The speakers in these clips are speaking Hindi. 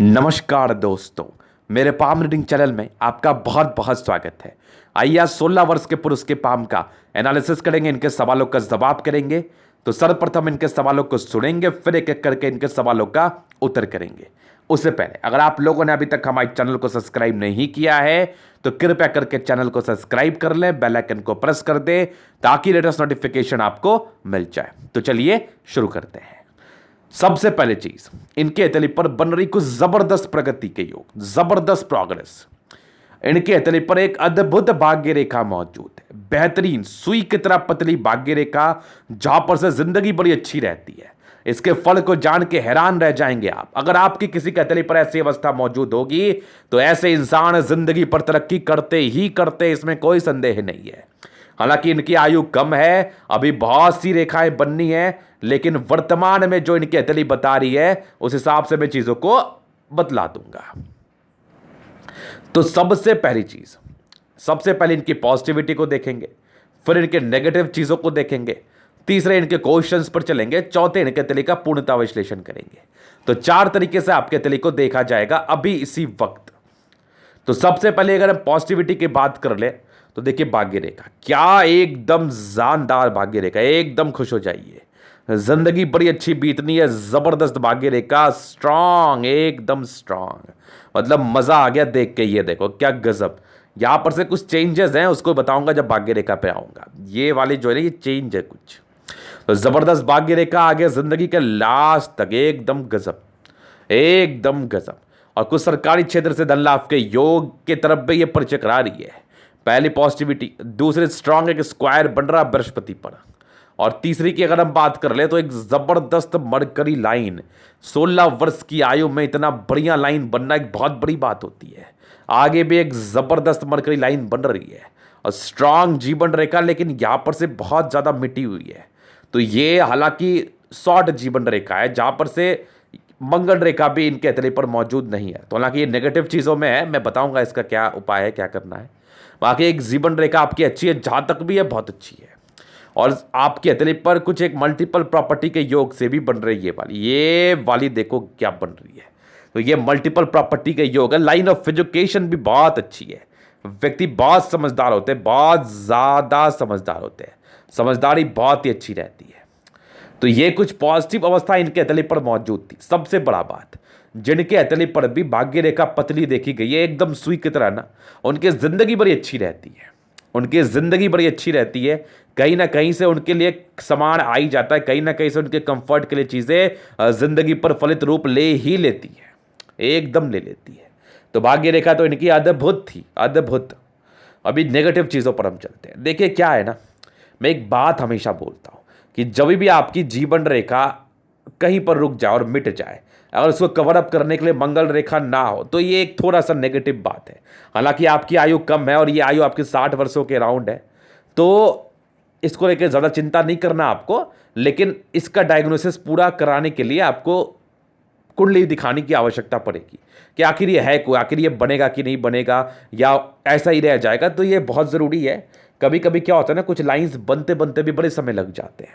नमस्कार दोस्तों, मेरे पाम रीडिंग चैनल में आपका बहुत बहुत स्वागत है। आइए आज 16 वर्ष के पुरुष के पाम का एनालिसिस करेंगे, इनके सवालों का जवाब करेंगे। तो सर्वप्रथम इनके सवालों को सुनेंगे, फिर एक एक करके इनके सवालों का उत्तर करेंगे। उससे पहले अगर आप लोगों ने अभी तक हमारे चैनल को सब्सक्राइब नहीं किया है तो कृपया करके चैनल को सब्सक्राइब कर लें, बेल आइकन को प्रेस कर दें ताकि लेटेस्ट नोटिफिकेशन आपको मिल जाए। तो चलिए शुरू करते हैं। सबसे पहले चीज, इनके हथेली पर बन रही कुछ जबरदस्त प्रगति के योग, जबरदस्त प्रोग्रेस। इनके हथेली पर एक अद्भुत भाग्य रेखा मौजूद है, बेहतरीन सुई की तरह पतली भाग्य रेखा, जहां पर से जिंदगी बड़ी अच्छी रहती है। इसके फल को जान के हैरान रह जाएंगे आप। अगर आपकी किसी के हथेली पर ऐसी अवस्था मौजूद होगी तो ऐसे इंसान जिंदगी पर तरक्की करते ही करते, इसमें कोई संदेह नहीं है। हालांकि इनकी आयु कम है, अभी बहुत सी रेखाएं बननी है, लेकिन वर्तमान में जो इनकी हथेली बता रही है उस हिसाब से मैं चीजों को बतला दूंगा। तो सबसे पहली चीज, सबसे पहले इनकी पॉजिटिविटी को देखेंगे, फिर इनके नेगेटिव चीजों को देखेंगे, तीसरे इनके क्वेश्चंस पर चलेंगे, चौथे इनके हथेली का पूर्णता विश्लेषण करेंगे। तो चार तरीके से आपके हथेली को देखा जाएगा अभी इसी वक्त। तो सबसे पहले अगर हम पॉजिटिविटी की बात कर ले तो देखिए भाग्य रेखा, क्या एकदम जानदार भाग्य रेखा, एकदम खुश हो जाइए। जिंदगी बड़ी अच्छी बीतनी है, जबरदस्त भाग्य रेखा, स्ट्रांग, एकदम स्ट्रांग। मतलब मजा आ गया देख के। ये देखो क्या गजब। यहां पर से कुछ चेंजेस हैं, उसको बताऊंगा जब भाग्य रेखा पे आऊंगा। ये वाली जो है ना, ये चेंज है कुछ। तो जबरदस्त भाग्य रेखा आ गया जिंदगी के लास्ट तक, एकदम गजब, एकदम गजब। और कुछ सरकारी क्षेत्र से धन लाभ के योग के तरफ भी ये परिचय करा रही है। पहली पॉजिटिविटी, दूसरे स्ट्रांग एक स्क्वायर बन रहा बृहस्पति पर, और तीसरी की अगर हम बात कर ले तो एक जबरदस्त मरकरी लाइन। 16 वर्ष की आयु में इतना बढ़िया लाइन बनना एक बहुत बड़ी बात होती है। आगे भी एक जबरदस्त मरकरी लाइन बन रही है और स्ट्रांग जीवन रेखा, लेकिन यहां पर से बहुत ज्यादा मिटी हुई है। तो ये हालांकि शॉर्ट जीवन रेखा है, जहां पर से मंगल रेखा भी इनके हथेली पर मौजूद नहीं है। तो हालांकि ये नेगेटिव चीजों में है, मैं बताऊंगा इसका क्या उपाय है, क्या करना है। बाकी एक जीवन रेखा आपकी अच्छी है, जहां तक भी है बहुत अच्छी है। और आपकी हथेली पर कुछ एक मल्टीपल प्रॉपर्टी के योग से भी बन रही है ये वाली देखो क्या बन रही है। तो ये मल्टीपल प्रॉपर्टी के योग है। लाइन ऑफ एजुकेशन भी बहुत अच्छी है। व्यक्ति बहुत समझदार होते हैं, बहुत ज्यादा समझदार होते हैं, समझदारी बहुत ही अच्छी रहती है। तो ये कुछ पॉजिटिव अवस्था इनके हथेली पर मौजूद थी। सबसे बड़ा बात, जिनके हथेली पर भी भाग्य रेखा पतली देखी गई है, एकदम सुई की तरह ना, उनकी जिंदगी बड़ी अच्छी रहती है। उनकी जिंदगी बड़ी अच्छी रहती है। कहीं ना कहीं से उनके लिए सामान आ ही जाता है, कहीं ना कहीं से उनके कंफर्ट के लिए चीजें जिंदगी पर फलित रूप ले ही लेती है, एकदम ले लेती है। तो भाग्य रेखा तो इनकी अद्भुत थी, अद्भुत। अभी नेगेटिव चीजों पर हम चलते हैं। देखिए क्या है ना, मैं एक बात हमेशा बोलता हूं कि जब भी आपकी जीवन रेखा कहीं पर रुक जाए और मिट जाए, अगर उसको कवर अप करने के लिए मंगल रेखा ना हो, तो ये एक थोड़ा सा नेगेटिव बात है। हालांकि आपकी आयु कम है और ये आयु आपकी 60 वर्षों के अराउंड है, तो इसको लेकर ज़्यादा चिंता नहीं करना आपको। लेकिन इसका डायग्नोसिस पूरा कराने के लिए आपको कुंडली दिखाने की आवश्यकता पड़ेगी कि आखिर ये है को, आखिर ये बनेगा कि नहीं बनेगा, या ऐसा ही रह जाएगा। तो ये बहुत ज़रूरी है। कभी कभी क्या होता है ना, कुछ लाइंस बनते बनते भी बड़े समय लग जाते हैं,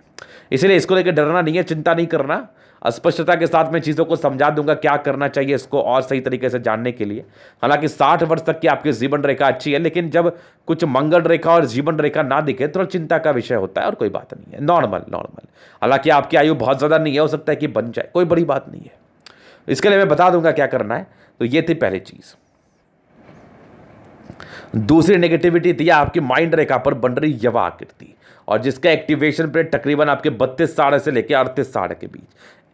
इसलिए इसको लेकर डरना नहीं है, चिंता नहीं करना। स्पष्टता के साथ मैं चीज़ों को समझा दूंगा क्या करना चाहिए इसको और सही तरीके से जानने के लिए। हालांकि 60 वर्ष तक की आपकी जीवन रेखा अच्छी है, लेकिन जब कुछ मंगल रेखा और जीवन रेखा ना दिखे थोड़ा चिंता का विषय होता है, और कोई बात नहीं है, नॉर्मल नॉर्मल। हालांकि आपकी आयु बहुत ज़्यादा नहीं है, हो सकता है कि बन जाए, कोई बड़ी बात नहीं है। इसके लिए मैं बता दूंगा क्या करना है। तो ये थी पहली चीज़। दूसरी नेगेटिविटी थी आपकी माइंड रेखा पर बन रही यवा आकृति, और जिसका एक्टिवेशन पीरियड तकरीबन आपके 32 साढ़े से लेकर 38 साढ़े के बीच।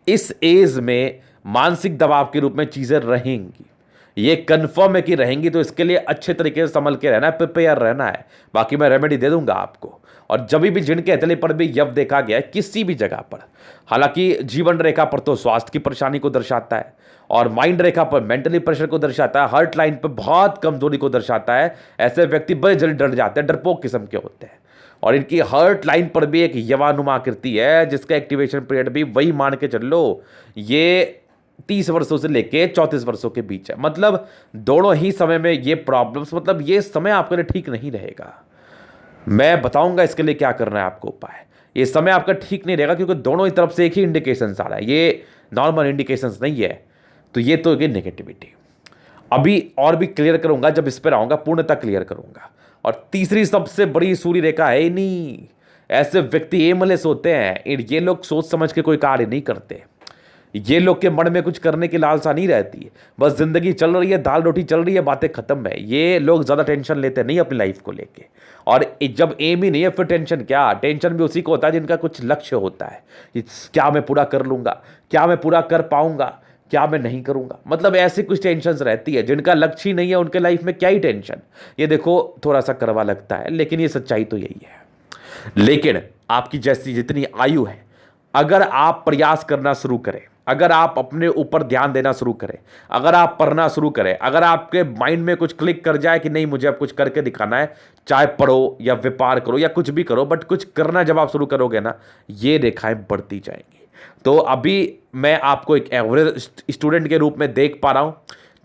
इस एज में मानसिक दबाव के रूप में चीजें रहेंगी, ये कंफर्म है कि रहेंगी। तो इसके लिए अच्छे तरीके से संभल के रहना है, प्रिपेयर रहना है। बाकी मैं रेमेडी दे दूंगा आपको। और जब भी जिनके हथेली पर भी यव देखा गया है किसी भी जगह पर, हालांकि जीवन रेखा पर तो स्वास्थ्य की परेशानी को दर्शाता है, और माइंड रेखा पर मेंटली प्रेशर को दर्शाता है, हार्ट लाइन पर बहुत कमजोरी को दर्शाता है। ऐसे व्यक्ति बड़े जल्दी डर जाते हैं, डरपोक किस्म के होते हैं। और इनकी हार्ट लाइन पर भी एक यवानुमा आकृति है, जिसका एक्टिवेशन पीरियड भी वही मान के चल लो, ये 30 वर्षों से लेके 34 वर्षों के बीच है। मतलब दोनों ही समय में ये प्रॉब्लम्स, मतलब ये समय आपके लिए ठीक नहीं रहेगा। मैं बताऊंगा इसके लिए क्या करना है आपको उपाय। ये समय आपका ठीक नहीं रहेगा क्योंकि दोनों ही तरफ से एक ही इंडिकेशंस आ रहा है, ये नॉर्मल इंडिकेशंस नहीं है। तो ये तो है नेगेटिविटी। अभी और भी क्लियर करूंगा, जब इस पर आऊंगा पूर्णतः क्लियर करूंगा। और तीसरी सबसे बड़ी सूर्य रेखा है नहीं, ऐसे व्यक्ति एमलेस होते हैं, ये लोग सोच समझ के कोई कार्य नहीं करते। ये लोग के मन में कुछ करने की लालसा नहीं रहती है, बस जिंदगी चल रही है, दाल रोटी चल रही है, बातें खत्म है। ये लोग ज्यादा टेंशन लेते नहीं अपनी लाइफ को लेके। और जब एम ही नहीं है फिर टेंशन क्या? टेंशन भी उसी को होता है जिनका कुछ लक्ष्य होता है, क्या मैं पूरा कर लूंगा, क्या मैं पूरा कर पाऊंगा, क्या मैं नहीं करूंगा। मतलब ऐसी कुछ टेंशन रहती है। जिनका लक्ष्य ही नहीं है उनके लाइफ में क्या ही टेंशन। ये देखो थोड़ा सा कड़वा लगता है, लेकिन ये सच्चाई तो यही है। लेकिन आपकी जैसी जितनी आयु है, अगर आप प्रयास करना शुरू करें, अगर आप अपने ऊपर ध्यान देना शुरू करें, अगर आप पढ़ना शुरू करें, अगर आपके माइंड में कुछ क्लिक कर जाए कि नहीं मुझे अब कुछ करके दिखाना है, चाहे पढ़ो या व्यापार करो या कुछ भी करो, बट कुछ करना जब आप शुरू करोगे ना, ये रेखाएं बढ़ती जाएंगी। तो अभी मैं आपको एक एवरेज स्टूडेंट के रूप में देख पा रहा हूं,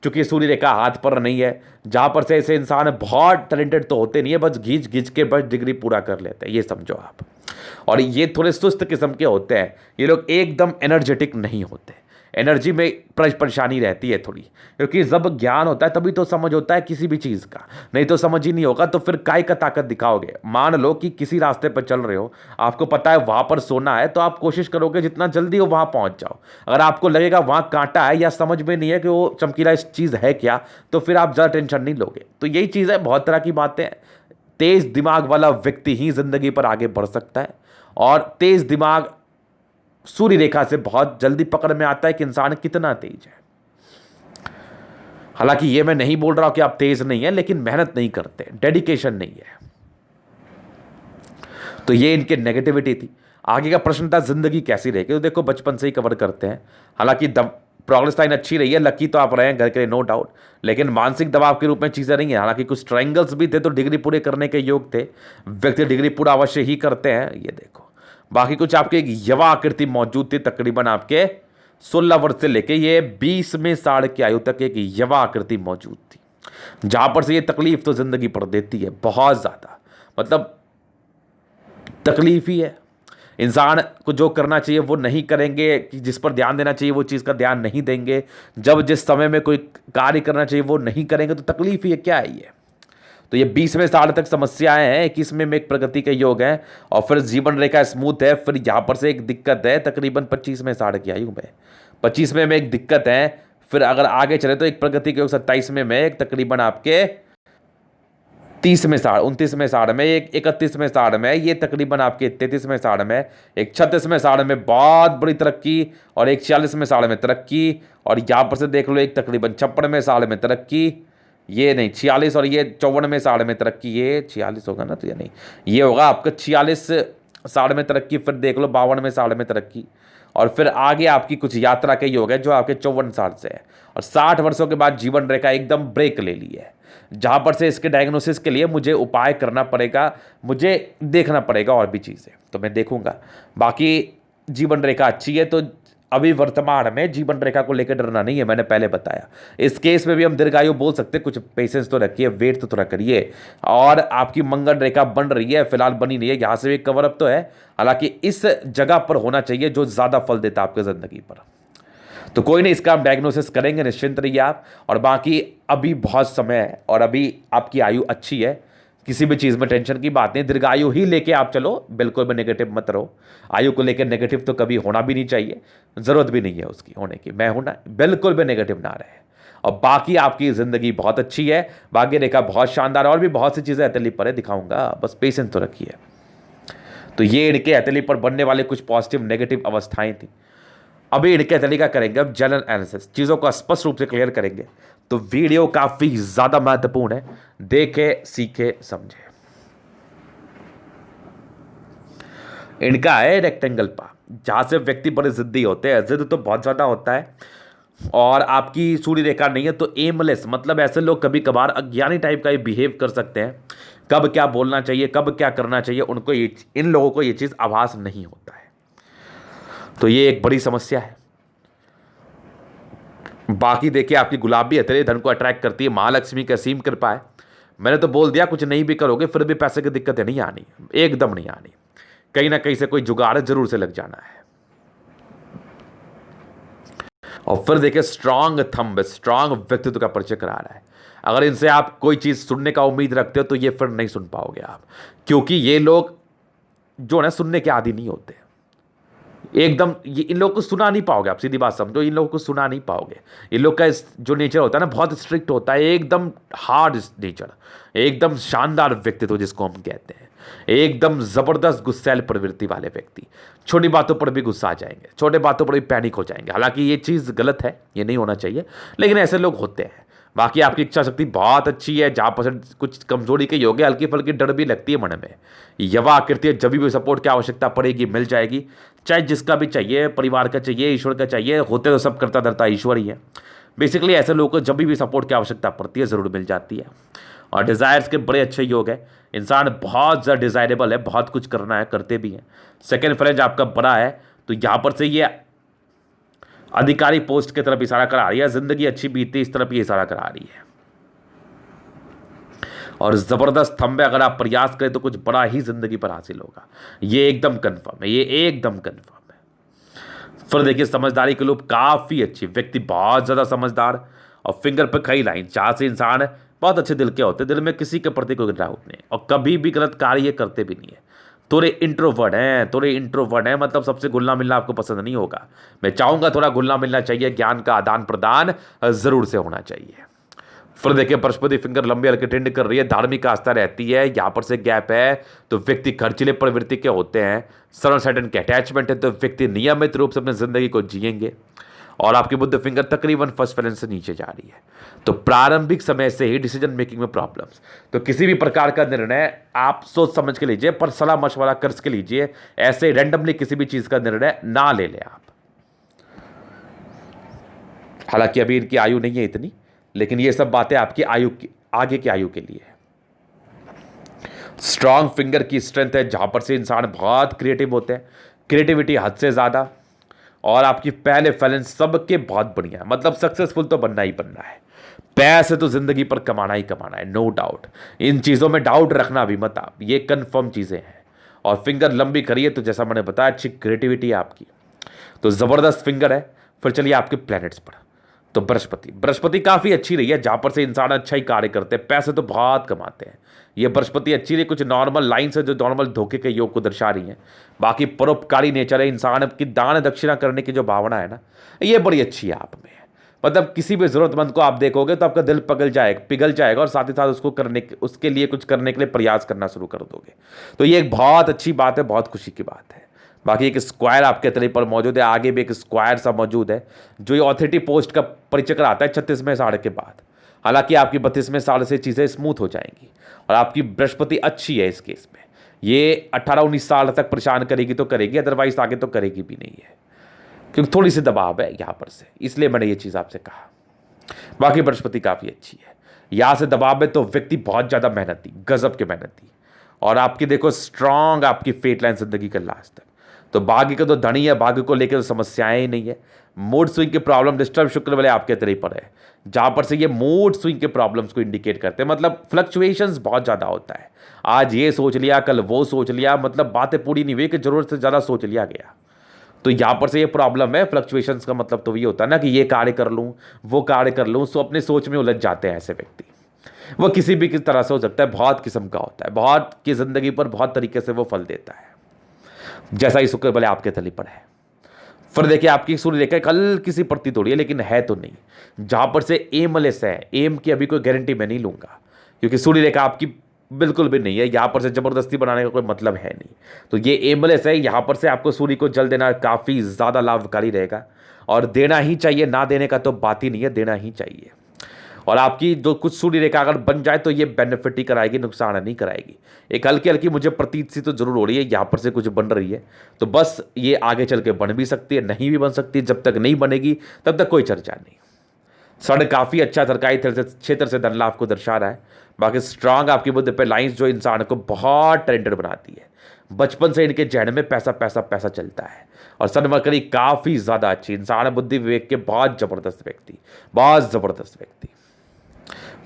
क्योंकि सूर्य रेखा हाथ पर नहीं है, जहां पर से ऐसे इंसान बहुत टैलेंटेड तो होते नहीं है, बस घींच घींच के बस डिग्री पूरा कर लेते हैं, ये समझो आप। और ये थोड़े सुस्त किस्म के होते हैं, ये लोग एकदम एनर्जेटिक नहीं होते, एनर्जी में परेशानी रहती है थोड़ी। क्योंकि जब ज्ञान होता है तभी तो समझ होता है किसी भी चीज़ का, नहीं तो समझ ही नहीं होगा तो फिर काय का ताकत दिखाओगे। मान लो कि किसी रास्ते पर चल रहे हो, आपको पता है वहां पर सोना है, तो आप कोशिश करोगे जितना जल्दी हो वहां पहुंच जाओ। अगर आपको लगेगा वहां कांटा है या समझ में नहीं है कि वो चमकीला इस चीज़ है क्या, तो फिर आप ज़्यादा टेंशन नहीं लोगे। तो यही चीज़ है, बहुत तरह की बातें हैं। तेज दिमाग वाला व्यक्ति ही जिंदगी पर आगे बढ़ सकता है, और तेज दिमाग सूर्य रेखा से बहुत जल्दी पकड़ में आता है कि इंसान कितना तेज है। हालांकि ये मैं नहीं बोल रहा हूं कि आप तेज नहीं है, लेकिन मेहनत नहीं करते, डेडिकेशन नहीं है। तो ये इनके नेगेटिविटी थी। आगे का प्रश्न था जिंदगी कैसी रहेगी, तो देखो बचपन से ही कवर करते हैं। हालांकि प्रोग्रेस लाइन अच्छी रही है, लकी तो आप रहे हैं घर के लिए, नो डाउट, लेकिन मानसिक दबाव के रूप में चीजें नहीं है। हालांकि कुछ ट्रायंगल्स भी थे तो डिग्री पूरे करने के योग थे, व्यक्ति डिग्री पूरा अवश्य ही करते हैं, ये देखो। बाकी कुछ आपके एक यवा आकृति मौजूद थी, तकरीबन आपके 16 वर्ष से लेके ये 20वें साल की आयु तक एक यवा आकृति मौजूद थी, जहां पर से ये तकलीफ तो जिंदगी पर देती है बहुत ज्यादा। मतलब तकलीफ ही है। इंसान को जो करना चाहिए वो नहीं करेंगे, कि जिस पर ध्यान देना चाहिए वो चीज़ का ध्यान नहीं देंगे, जब जिस समय में कोई कार्य करना चाहिए वो नहीं करेंगे, तो तकलीफ ही है, क्या है ये। तो ये 20वें साल तक समस्याएं हैं, 21वें में एक प्रगति के योग है, और फिर जीवन रेखा स्मूथ है। फिर यहाँ पर से एक दिक्कत है तकरीबन 25वें साल की आयु में, 25वें में एक दिक्कत है। फिर अगर आगे चले तो एक प्रगति के योग 27वें में, एक तकरीबन आपके 30वें साल, 29वें साल में, एक 31वें साल में, ये तकरीबन आपके 33वें साल में, एक 36वें साल में बहुत बड़ी तरक्की, और एक 46वें साल में तरक्की, और यहाँ पर से देख लो एक तकरीबन 56वें साल में तरक्की, ये नहीं 46, और ये 54वें साल में तरक्की, ये 46 होगा ना, तो ये नहीं, ये होगा आपका 46 साल में तरक्की। फिर देख लो 52वें साल में तरक्की, और फिर आगे आपकी कुछ यात्रा के योग है जो आपके 54 साल से है। और 60 वर्षों के बाद जीवन रेखा एकदम ब्रेक ले ली है, जहां पर से इसके डायग्नोसिस के लिए मुझे उपाय करना पड़ेगा, मुझे देखना पड़ेगा और भी चीज़ें, तो मैं देखूंगा। बाकी जीवन रेखा अच्छी है, तो अभी वर्तमान में जीवन रेखा को लेकर डरना नहीं है, मैंने पहले बताया। इस केस में भी हम दीर्घायु बोल सकते हैं, कुछ पेशेंस तो रखिए, वेट तो थोड़ा करिए। और आपकी मंगल रेखा बन रही है, फिलहाल बनी नहीं है, यहाँ से भी कवर अप तो है, हालांकि इस जगह पर होना चाहिए जो ज़्यादा फल देता है आपकी ज़िंदगी पर। तो कोई नहीं, इसका हम डायग्नोसिस करेंगे, निश्चिंत रहिए आप। और बाकी अभी बहुत समय है, और अभी आपकी आयु अच्छी है, किसी भी चीज़ में टेंशन की बात नहीं। दीर्घायु ही लेके आप चलो, बिल्कुल भी नेगेटिव मत रहो। आयु को लेकर नेगेटिव तो कभी होना भी नहीं चाहिए, ज़रूरत भी नहीं है उसकी होने की। मैं हूं ना, बिल्कुल भी नेगेटिव ना रहे। और बाकी आपकी ज़िंदगी बहुत अच्छी है, भाग्य रेखा बहुत शानदार है, और भी बहुत सी चीज़ें हथेली पर है, दिखाऊंगा, बस पेशेंस तो रखिए। तो ये इनके हथेली पर बनने वाले कुछ पॉजिटिव नेगेटिव अवस्थाएं थी। अभी इनके तरीका करेंगे, अब जनरल एनालिसिस, चीज़ों को स्पष्ट रूप से क्लियर करेंगे। तो वीडियो काफ़ी ज़्यादा महत्वपूर्ण है, देखे सीखे समझे। इनका है रेक्टेंगल पा, जहां से व्यक्ति बड़े जिद्दी होते हैं, जिद तो बहुत ज़्यादा होता है। और आपकी सूर्य रेखा नहीं है तो एमलेस, मतलब ऐसे लोग कभी कभार अज्ञानी टाइप का ही बिहेव कर सकते हैं। कब क्या बोलना चाहिए, कब क्या करना चाहिए, उनको ये, इन लोगों को ये चीज़ आभास नहीं होता है। तो ये एक बड़ी समस्या है। बाकी देखिए, आपकी गुलाबी हथेली धन को अट्रैक्ट करती है, महालक्ष्मी की असीम कृपा है। मैंने तो बोल दिया, कुछ नहीं भी करोगे फिर भी पैसे की दिक्कतें नहीं आनी, एकदम नहीं आनी। कहीं ना कहीं से कोई जुगाड़ जरूर से लग जाना है। और फिर देखिए स्ट्रांग थंब, स्ट्रांग व्यक्तित्व का परिचय करा रहा है। अगर इनसे आप कोई चीज़ सुनने का उम्मीद रखते हो तो ये फिर नहीं सुन पाओगे आप, क्योंकि ये लोग जो है सुनने के आदी नहीं होते एकदम। ये इन लोगों को सुना नहीं पाओगे आप, सीधी बात समझो, इन लोगों को सुना नहीं पाओगे। इन लोग का जो नेचर होता है ना, बहुत स्ट्रिक्ट होता है, एकदम हार्ड नेचर, एकदम शानदार व्यक्तित्व जिसको हम कहते हैं, एकदम जबरदस्त गुस्सैल प्रवृत्ति वाले व्यक्ति। छोटी बातों पर भी गुस्सा आ जाएंगे, छोटे बातों पर भी पैनिक हो जाएंगे। हालांकि ये चीज़ गलत है, ये नहीं होना चाहिए, लेकिन ऐसे लोग होते हैं। बाकी आपकी इच्छा शक्ति बहुत अच्छी है, जहाँ परसेंट कुछ कमजोरी के योग है, हल्की फुल्की डर भी लगती है मन में। युवा आकृति है, जब भी सपोर्ट की आवश्यकता पड़ेगी मिल जाएगी, चाहे जिसका भी चाहिए, परिवार का चाहिए, ईश्वर का चाहिए, होते तो सब करता धरता ईश्वर ही है। बेसिकली ऐसे लोगों को जब भी सपोर्ट की आवश्यकता पड़ती है ज़रूर मिल जाती है। और डिज़ायर्स के बड़े अच्छे योग है, इंसान बहुत ज़्यादा डिज़ायरेबल है, बहुत कुछ करना है, करते भी हैं। सेकेंड फ्रेंज आपका बड़ा है, तो यहाँ पर से ये अधिकारी पोस्ट की तरफ इशारा करा रही है, जिंदगी अच्छी बीती इस तरफ ये इशारा करा रही है। और ज़बरदस्त थंब है, अगर आप प्रयास करें तो कुछ बड़ा ही जिंदगी पर हासिल होगा, ये एकदम कन्फर्म है, ये एकदम कन्फर्म है। फिर देखिए समझदारी के लोग काफ़ी अच्छी, व्यक्ति बहुत ज़्यादा समझदार, और फिंगर पे कई लाइन, जहाँ से इंसान बहुत अच्छे दिल के होते हैं, दिल में किसी के प्रति कोई डाउट नहीं, और कभी भी गलत कार्य करते भी नहीं है। थोड़े इंट्रोवर्ट हैं, मतलब सबसे घुलना मिलना आपको पसंद नहीं होगा। मैं चाहूँगा थोड़ा घुलना मिलना चाहिए, ज्ञान का आदान प्रदान ज़रूर से होना चाहिए। फिर देखिए बृहस्पति फिंगर लंबी हल्की टेंड कर रही है, धार्मिक आस्था रहती है, यहाँ पर से गैप है तो व्यक्ति खर्चीले प्रवृत्ति के होते हैं, सडन सडन के अटैचमेंट है तो व्यक्ति नियमित रूप से अपनी जिंदगी को जिएंगे। और आपकी बुद्ध फिंगर तकरीबन फर्स्ट बैलेंस से नीचे जा रही है, तो प्रारंभिक समय से ही डिसीजन मेकिंग में प्रॉब्लम्स। तो किसी भी प्रकार का निर्णय आप सोच समझ के लीजिए, पर सलाह मशवरा कर के लीजिए, ऐसे रैंडमली किसी भी चीज का निर्णय ना ले लें आप। हालांकि अभी इनकी आयु नहीं है इतनी, लेकिन ये सब बातें आपकी आयु की आगे की आयु के लिए है। स्ट्रांग फिंगर की स्ट्रेंथ है, जहां पर से इंसान बहुत क्रिएटिव होते हैं, क्रिएटिविटी हद से ज्यादा, और आपकी पहले फैलेंस सबके बहुत बढ़िया है, मतलब सक्सेसफुल तो बनना ही बनना है, पैसे तो जिंदगी पर कमाना ही कमाना है, नो डाउट। इन चीज़ों में डाउट रखना भी मत आप, ये कंफर्म चीज़ें हैं। और फिंगर लंबी करिए तो जैसा मैंने बताया अच्छी क्रिएटिविटी है आपकी, तो ज़बरदस्त फिंगर है। फिर चलिए आपके प्लैनेट्स पर, तो बृहस्पति काफ़ी अच्छी रही है, जहाँ पर से इंसान अच्छा ही कार्य करते हैं, पैसे तो बहुत कमाते हैं। ये बृहस्पति अच्छी रही, कुछ नॉर्मल लाइन से जो नॉर्मल धोखे के योग को दर्शा रही है। बाकी परोपकारी नेचर है, इंसान की दान दक्षिणा करने की जो भावना है ना, ये बड़ी अच्छी है आप में। मतलब किसी भी ज़रूरतमंद को आप देखोगे तो आपका दिल पिघल जाएगा, और साथ ही साथ उसके लिए कुछ करने के लिए प्रयास करना शुरू कर दोगे। तो ये एक बहुत अच्छी बात है, बहुत खुशी की बात है। बाकी एक स्क्वायर आपके तले पर मौजूद है, आगे भी एक स्क्वायर सा मौजूद है, जो ये ऑथोरिटी पोस्ट का परिचय कराता है 36वें साढ़े के बाद। हालांकि आपकी 32वें साढ़े से चीज़ें स्मूथ हो जाएंगी, और आपकी बृहस्पति अच्छी है इस केस में। ये 18-19 साल तक परेशान करेगी तो करेगी, अदरवाइज आगे तो करेगी भी नहीं है, क्योंकि थोड़ी सी दबाव है यहाँ पर से, इसलिए मैंने ये चीज़ आपसे कहा। बाकी बृहस्पति काफ़ी अच्छी है, यहाँ से दबाव है तो व्यक्ति बहुत ज़्यादा मेहनती, गजब के मेहनती। और आपकी देखो स्ट्रांग आपकी फेट लाइन जिंदगी का लास्ट तक, तो भाग्य का तो धनी है, भाग्य को लेकर तो समस्याएं ही नहीं है। मूड स्विंग के प्रॉब्लम डिस्टर्ब शुक्र वाले आपके तरह पर है, जहाँ पर से ये मूड स्विंग के प्रॉब्लम्स को इंडिकेट करते हैं, मतलब फ्लक्चुएशंस बहुत ज़्यादा होता है। आज ये सोच लिया, कल वो सोच लिया, मतलब बातें पूरी नहीं हुई कि ज़रूरत से ज़्यादा सोच लिया गया। तो यहाँ पर से ये प्रॉब्लम है फ्लक्चुएशंस का, मतलब तो ये होता है ना कि ये कार्य कर लूँ, वो कार्य कर लूँ, सो अपने सोच में उलझ जाते हैं ऐसे व्यक्ति। वो किसी भी किस तरह से हो सकता है, बहुत किस्म का होता है, बहुत की ज़िंदगी पर बहुत तरीके से वो फल देता है, जैसा ही शुक्र भले आपके तली पर है। फिर देखिए आपकी सूर्य रेखा कल किसी प्रति तोड़ी है, लेकिन है तो नहीं, जहाँ पर से एमलेस है। एम की अभी कोई गारंटी मैं नहीं लूँगा, क्योंकि सूर्य रेखा आपकी बिल्कुल भी नहीं है, यहाँ पर से ज़बरदस्ती बनाने का कोई मतलब है नहीं। तो ये एमलेस है, यहाँ पर से आपको सूर्य को जल देना काफ़ी ज़्यादा लाभकारी रहेगा, और देना ही चाहिए, ना देने का तो बात ही नहीं है, देना ही चाहिए। और आपकी जो कुछ सूर्य रेखा अगर बन जाए तो ये बेनिफिट ही कराएगी, नुकसान नहीं कराएगी। एक हल्की हल्की मुझे प्रतीत सी तो जरूर हो रही है, यहाँ पर से कुछ बन रही है, तो बस ये आगे चल के बन भी सकती है, नहीं भी बन सकती। जब तक नहीं बनेगी तब तक कोई चर्चा नहीं। सड़ काफ़ी अच्छा सरकारी क्षेत्र से धन लाभ को दर्शा रहा है। बाकी स्ट्रांग आपकी बुद्ध पे लाइंस जो इंसान को बहुत टैलेंटेड बनाती है। बचपन से इनके जहन में पैसा पैसा पैसा चलता है, और सन मरकरी काफ़ी ज़्यादा अच्छी इंसान, बुद्धि विवेक के बहुत ज़बरदस्त व्यक्ति, बहुत ज़बरदस्त व्यक्ति।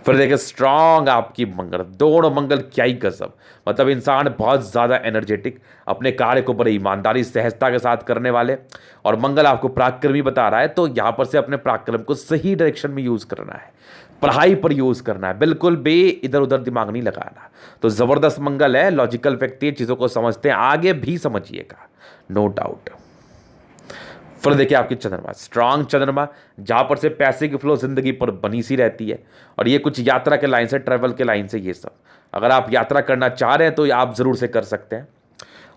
फिर देखिए स्ट्रांग आपकी मंगल, दोनों मंगल क्या ही गजब, मतलब इंसान बहुत ज़्यादा एनर्जेटिक, अपने कार्य को बड़ी ईमानदारी सहजता के साथ करने वाले। और मंगल आपको पराक्रमी बता रहा है, तो यहाँ पर से अपने पराक्रम को सही डायरेक्शन में यूज़ करना है, पढ़ाई पर यूज़ करना है, बिल्कुल भी इधर उधर दिमाग नहीं लगाना। तो ज़बरदस्त मंगल है, लॉजिकल व्यक्ति है, चीज़ों को समझते हैं, आगे भी समझिएगा, नो डाउट। फिर देखिए आपकी चंद्रमा, स्ट्रांग चंद्रमा, जहां पर से पैसे की फ्लो जिंदगी पर बनी सी रहती है। और ये कुछ यात्रा के लाइन से, ट्रैवल के लाइन से, ये सब अगर आप यात्रा करना चाह रहे हैं तो आप जरूर से कर सकते हैं।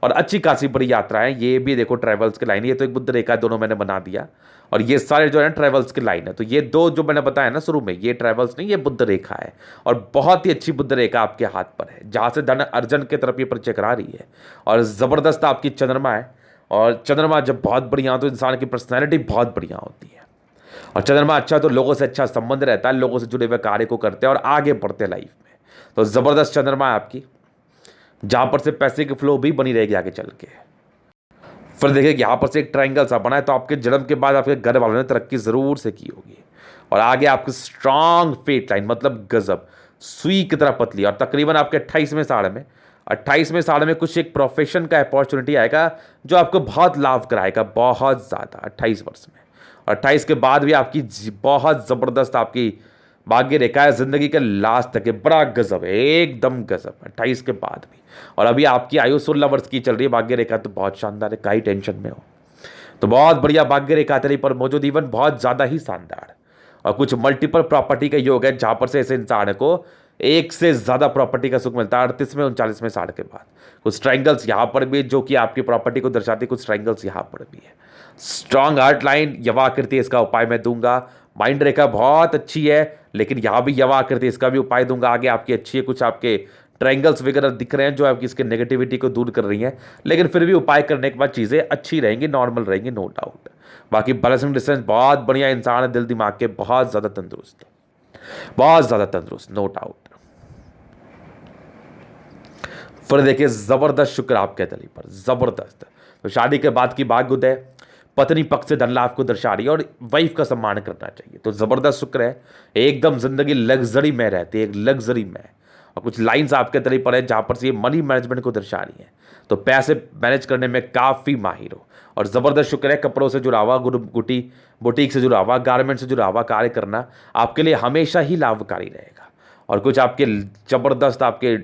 और अच्छी खासी बड़ी यात्रा है ये भी, देखो ट्रैवल्स की लाइन, ये तो एक बुद्ध रेखा, दोनों मैंने बना दिया। और ये सारे जो है ट्रैवल्स की लाइन है, तो ये दो जो मैंने बताया ना शुरू में, ये ट्रैवल्स नहीं, ये बुद्ध रेखा है। और बहुत ही अच्छी बुद्ध रेखा आपके हाथ पर है, जहां से धन अर्जन की तरफ ये परिचय करा रही है। और जबरदस्त आपकी चंद्रमा है। और चंद्रमा जब बहुत बढ़िया हो तो इंसान की पर्सनैलिटी बहुत बढ़िया होती है। और चंद्रमा अच्छा तो लोगों से अच्छा संबंध रहता है, लोगों से जुड़े हुए कार्य को करते हैं और आगे बढ़ते हैं लाइफ में। तो ज़बरदस्त चंद्रमा है आपकी, जहां पर से पैसे की फ्लो भी बनी रहेगी आगे चल के। फिर देखिए यहाँ पर से एक ट्रायंगल सा बना है, तो आपके जन्म के बाद आपके घर वालों ने तरक्की ज़रूर से की होगी। और आगे आपकी स्ट्रांग फेट लाइन, मतलब गजब, सुई की तरह पतली। और तकरीबन आपके 28वें साल में कुछ एक प्रोफेशन का अपॉर्चुनिटी आएगा जो आपको बहुत लाभ कराएगा, बहुत ज़्यादा, 28 वर्ष में। और 28 के बाद भी आपकी बहुत ज़बरदस्त आपकी भाग्य रेखा है, जिंदगी के लास्ट तक है, बड़ा गजब है, एकदम गजब, 28 के बाद भी। और अभी आपकी आयु 16 वर्ष की चल रही है, भाग्य रेखा तो बहुत शानदार है, कहीं टेंशन में हो तो बहुत बढ़िया भाग्य रेखा तेरी पर मौजूद, इवन बहुत ज़्यादा ही शानदार। और कुछ मल्टीपल प्रॉपर्टी का योग है, जहां पर से ऐसे इंसान को एक से ज़्यादा प्रॉपर्टी का सुख मिलता है 38वें 39वें साल के बाद। कुछ ट्रायंगल्स यहाँ पर भी जो कि आपकी प्रॉपर्टी को दर्शाती, कुछ ट्रायंगल्स यहाँ पर भी है। स्ट्रांग हार्ट लाइन, यवा आकृति, इसका उपाय मैं दूंगा। माइंड रेखा बहुत अच्छी है, लेकिन यहाँ भी यवा आकृति, इसका भी उपाय दूंगा। आगे आपकी अच्छी है, कुछ आपके ट्रायंगल्स वगैरह दिख रहे हैं जो आपकी इसके नेगेटिविटी को दूर कर रही हैं, लेकिन फिर भी उपाय करने के बाद चीज़ें अच्छी रहेंगी, नॉर्मल रहेंगी, नो डाउट। बाकी बैलेंसिंग डिस्टेंस बहुत बढ़िया इंसान है, दिल दिमाग के बहुत ज़्यादा तंदुरुस्त, बहुत ज़्यादा तंदुरुस्त, नो डाउट। फिर देखिए जबरदस्त शुक्र आपके तली पर, जबरदस्त। तो शादी के बाद की भाग्योदय, पत्नी पक्ष से धन लाभ को दर्शा रही है और वाइफ का सम्मान करना चाहिए, तो जबरदस्त शुक्र है, एकदम जिंदगी लग्जरी में रहती है, एक लग्जरी में। और कुछ लाइंस आपके तली पर है जहां पर से ये मनी मैनेजमेंट को दर्शा रही है, तो पैसे मैनेज करने में काफ़ी माहिर हो। और ज़बरदस्त शुक्र है, कपड़ों से जुड़ा हुआ, गुटी बुटीक से जुड़ा हुआ, गारमेंट से जुड़ा हुआ कार्य करना आपके लिए हमेशा ही लाभकारी रहेगा। और कुछ आपके ज़बरदस्त आपके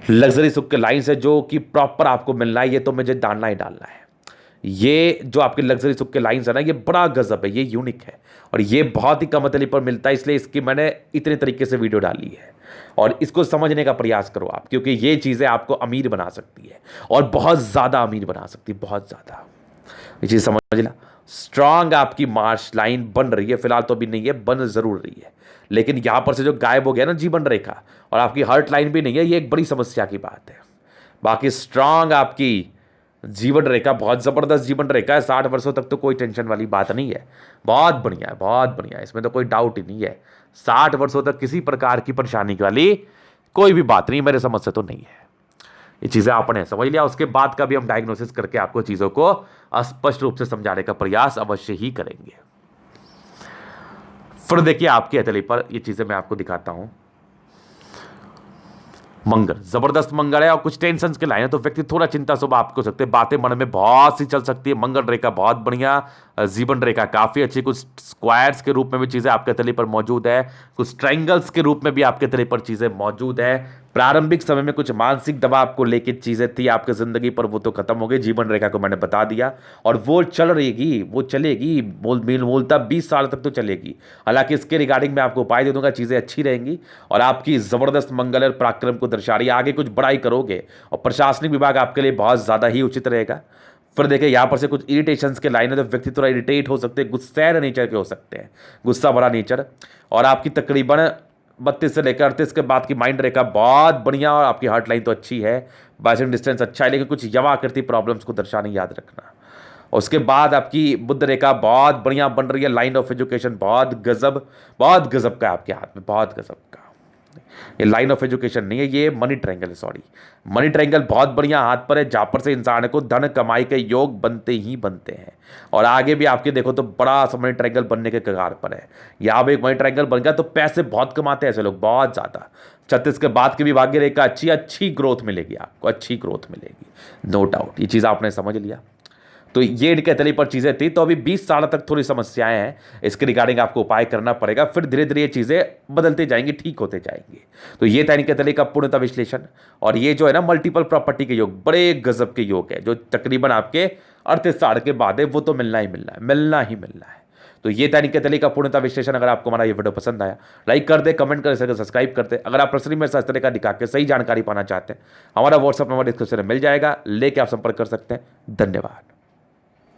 लग्जरी सुख के लाइन्स है जो कि प्रॉपर आपको मिलना है, ये तो मुझे डालना ही डालना है। ये जो आपके लग्जरी सुख के लाइन्स है ना, ये बड़ा गजब है, ये यूनिक है और ये बहुत ही कम तली पर मिलता है, इसलिए इसकी मैंने इतने तरीके से वीडियो डाली है। और इसको समझने का प्रयास करो आप, क्योंकि ये चीज़ें आपको अमीर बना सकती है और बहुत ज़्यादा अमीर बना सकती है, बहुत ज़्यादा। ये चीज़ समझ ला। स्ट्रांग आपकी मार्च लाइन बन रही है, फिलहाल तो अभी नहीं है, बन जरूर रही है, लेकिन यहां पर से जो गायब हो गया ना जीवन रेखा, और आपकी हार्ट लाइन भी नहीं है, ये एक बड़ी समस्या की बात है। बाकी स्ट्रांग आपकी जीवन रेखा, बहुत ज़बरदस्त जीवन रेखा है, 60 वर्षों तक तो कोई टेंशन वाली बात नहीं है, बहुत बढ़िया है, बहुत बढ़िया है, इसमें तो कोई डाउट ही नहीं है। 60 वर्षों तक किसी प्रकार की परेशानी वाली कोई भी बात नहीं, मेरे समझ से तो नहीं है। ये चीज़ें आपने समझ लिया, उसके बाद का भी हम डायग्नोसिस करके आपको चीज़ों को स्पष्ट रूप से समझाने का प्रयास अवश्य ही करेंगे। फिर देखिए आपकी हथेली पर ये चीज़ें मैं आपको दिखाता हूं। मंगल, जबरदस्त मंगल है और कुछ टेंशन के लाइन है, तो व्यक्ति थोड़ा चिंता स्वभाव हो सकते हैं, बातें मन में बहुत सी चल सकती है। मंगल रेखा बहुत बढ़िया, जीवन रेखा काफी अच्छी, कुछ स्क्वायर्स के रूप में भी चीजें आपके तले पर मौजूद है, कुछ ट्रायंगल्स के रूप में भी आपके तले पर चीजें मौजूद है। प्रारंभिक समय में कुछ मानसिक दबाव को लेकर चीजें थी आपकी जिंदगी पर, वो तो खत्म हो गई, जीवन रेखा को मैंने बता दिया और वो चल रहेगी, वो चलेगी, मूलतः 20 साल तक तो चलेगी। हालांकि इसके रिगार्डिंग मैं आपको उपाय दे दूंगा, चीजें अच्छी रहेंगी और आपकी जबरदस्त मंगल और पराक्रम को दर्शा रही है। आगे कुछ बड़ाई करोगे और प्रशासनिक विभाग आपके लिए बहुत ज्यादा ही उचित रहेगा। फिर देखिए यहाँ पर से कुछ इरिटेशंस के लाइन है, तो व्यक्ति थोड़ा इरिटेट हो सकते हैं, गुस्सैल नेचर के हो सकते हैं, गुस्सा भरा नेचर। और आपकी तकरीबन 32 से लेकर 38 के बाद की माइंड रेखा बहुत बढ़िया और आपकी हार्ट लाइन तो अच्छी है, बैसिंग डिस्टेंस अच्छा है, लेकिन कुछ यवा आकृति प्रॉब्लम्स को दर्शाने याद रखना। उसके बाद आपकी बुद्ध रेखा बहुत बढ़िया बन रही है, लाइन ऑफ एजुकेशन बहुत गजब का है आपके हाथ में, बहुत गजब का। ये लाइन ऑफ एजुकेशन नहीं है, ये मनी ट्रायंगल है, सॉरी। मनी ट्रायंगल बहुत बढ़िया हाथ पर है, जहाँ पर से इंसान को धन कमाई के योग बनते ही बनते हैं। और आगे भी आपके देखो तो बड़ा सा मनी ट्रायंगल बनने के कगार पर है। यहाँ पे एक मनी ट्रायंगल बन गया तो पैसे बहुत कमाते हैं ऐसे लोग, बहुत ज़्यादा। 36 के बाद की भी भाग्य रेखा अच्छी अच्छी ग्रोथ मिलेगी आपको, अच्छी ग्रोथ मिलेगी, नो डाउट। ये चीज़ आपने समझ लिया। तो ये इनके तले पर चीज़ें थी। तो अभी 20 साल तक थोड़ी समस्याएं हैं, इसके रिगार्डिंग आपको उपाय करना पड़ेगा, फिर धीरे धीरे ये चीज़ें बदलते जाएंगी, ठीक होते जाएंगे। तो ये था इनके तले का पूर्णतः विश्लेषण। और ये जो है ना मल्टीपल प्रॉपर्टी के योग, बड़े गजब के योग है, जो तकरीबन आपके 38 के बाद है, वो तो मिलना ही मिलना है, मिलना ही मिलना है। तो ये था इनके तले का पूर्णतः विश्लेषण। अगर आपको हमारा ये वीडियो पसंद आया, लाइक कर दे, कमेंट कर सके, सब्सक्राइब करते। अगर आप पर्सनली मेरे साथ इस तरह का दिखा के सही जानकारी पाना चाहते हैं, हमारा व्हाट्सअप नंबर डिस्क्रिप्शन में मिल जाएगा, लेके आप संपर्क कर सकते हैं। धन्यवाद।